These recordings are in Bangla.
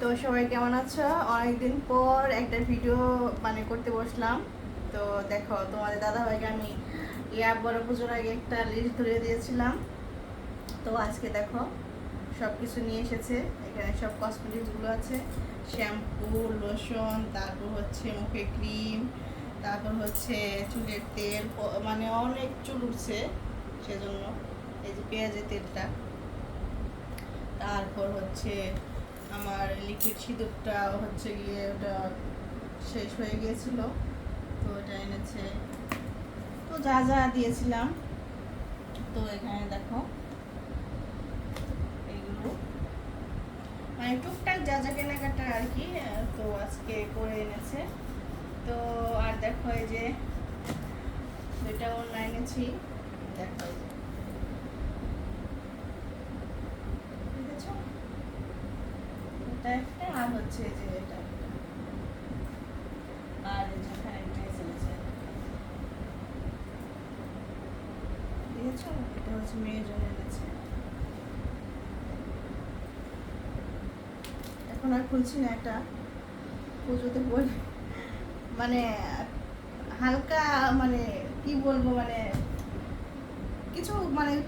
তো সবাই কেমন আছো? অনেকদিন পর একটা ভিডিও করতে বসলাম। তো দেখো, তোমাদের দাদাভাইকে আমি বড় পুজোর আগে একটা লিস্ট ধরে দিয়েছিলাম। তো আজকে দেখো সব কিছু নিয়ে এসেছে। এখানে সব কসমেটিক্সগুলো আছে, শ্যাম্পু, লোশন, তারপর হচ্ছে মুখে ক্রিম, তারপর হচ্ছে চুলের তেল, অনেক চুল উঠছে সেজন্য এই যে পেঁয়াজের তেলটা। তারপর হচ্ছে আমার লিকুইড সিঁদুরটা হচ্ছে গিয়ে ওটা শেষ হয়ে গিয়েছিল, তো ওটা এনেছে। তো যা যা দিয়েছিলাম, তো এখানে দেখো এইগুলো টুকটাক যা যা কেনাকাটা আর কি, তো আজকে করে এনেছে। তো আর দেখো এই যে যেটা অনলাইন এনেছি, দেখো এই যে দেখেছো, এটা একটা, আর হচ্ছে এই যে এটা, আর এই যে এখানে ড্রেস এনেছে, দেখেছো, এটা হচ্ছে মেয়ের জন্য এনেছে। এখন আর খুলছি না, এটা পুজোতে পরে মানে হালকা, মানে কি বলবো, কিছু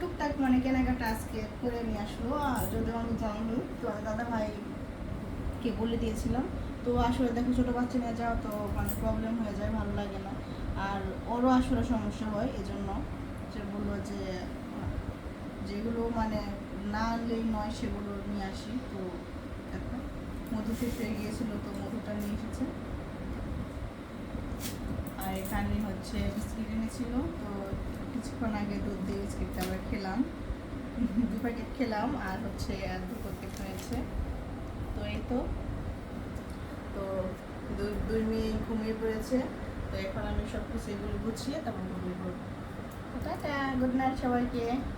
টুকটাক কেনাকাটা আজকে করে নিয়ে আসলো। আর যদি আমি জানি, তো দাদা ভাইকে বলে দিয়েছিলাম। তো আসলে দেখো, ছোটো বাচ্চা নিয়ে যাওয়া তো প্রবলেম হয়ে যায়, ভালো লাগে না। আর ওরও আসলে সমস্যা হয়, এজন্য সে বললো যে যেগুলো না আনলেই নয় সেগুলো নিয়ে আসি। তো দেখো, মধু শেষ হয়ে গিয়েছিলো, তো মধুটা নিয়ে এসেছে। আর এখানে হচ্ছে বিস্কিট এনেছিল, তো কিছুক্ষণ আগে দুধ দিয়ে বিস্কিটটা আবার খেলাম, 2 প্যাকেট খেলাম। আর হচ্ছে আর 2 প্যাকেট হয়েছে। তো এই তো, তো দুই মেয়ে ঘুমিয়ে পড়েছে। তো এখন আমি সব কিছু এগুলো গুছিয়ে তারপর ঘুমিয়ে পড়বো। টাটা, গুড নাইট সবাইকে।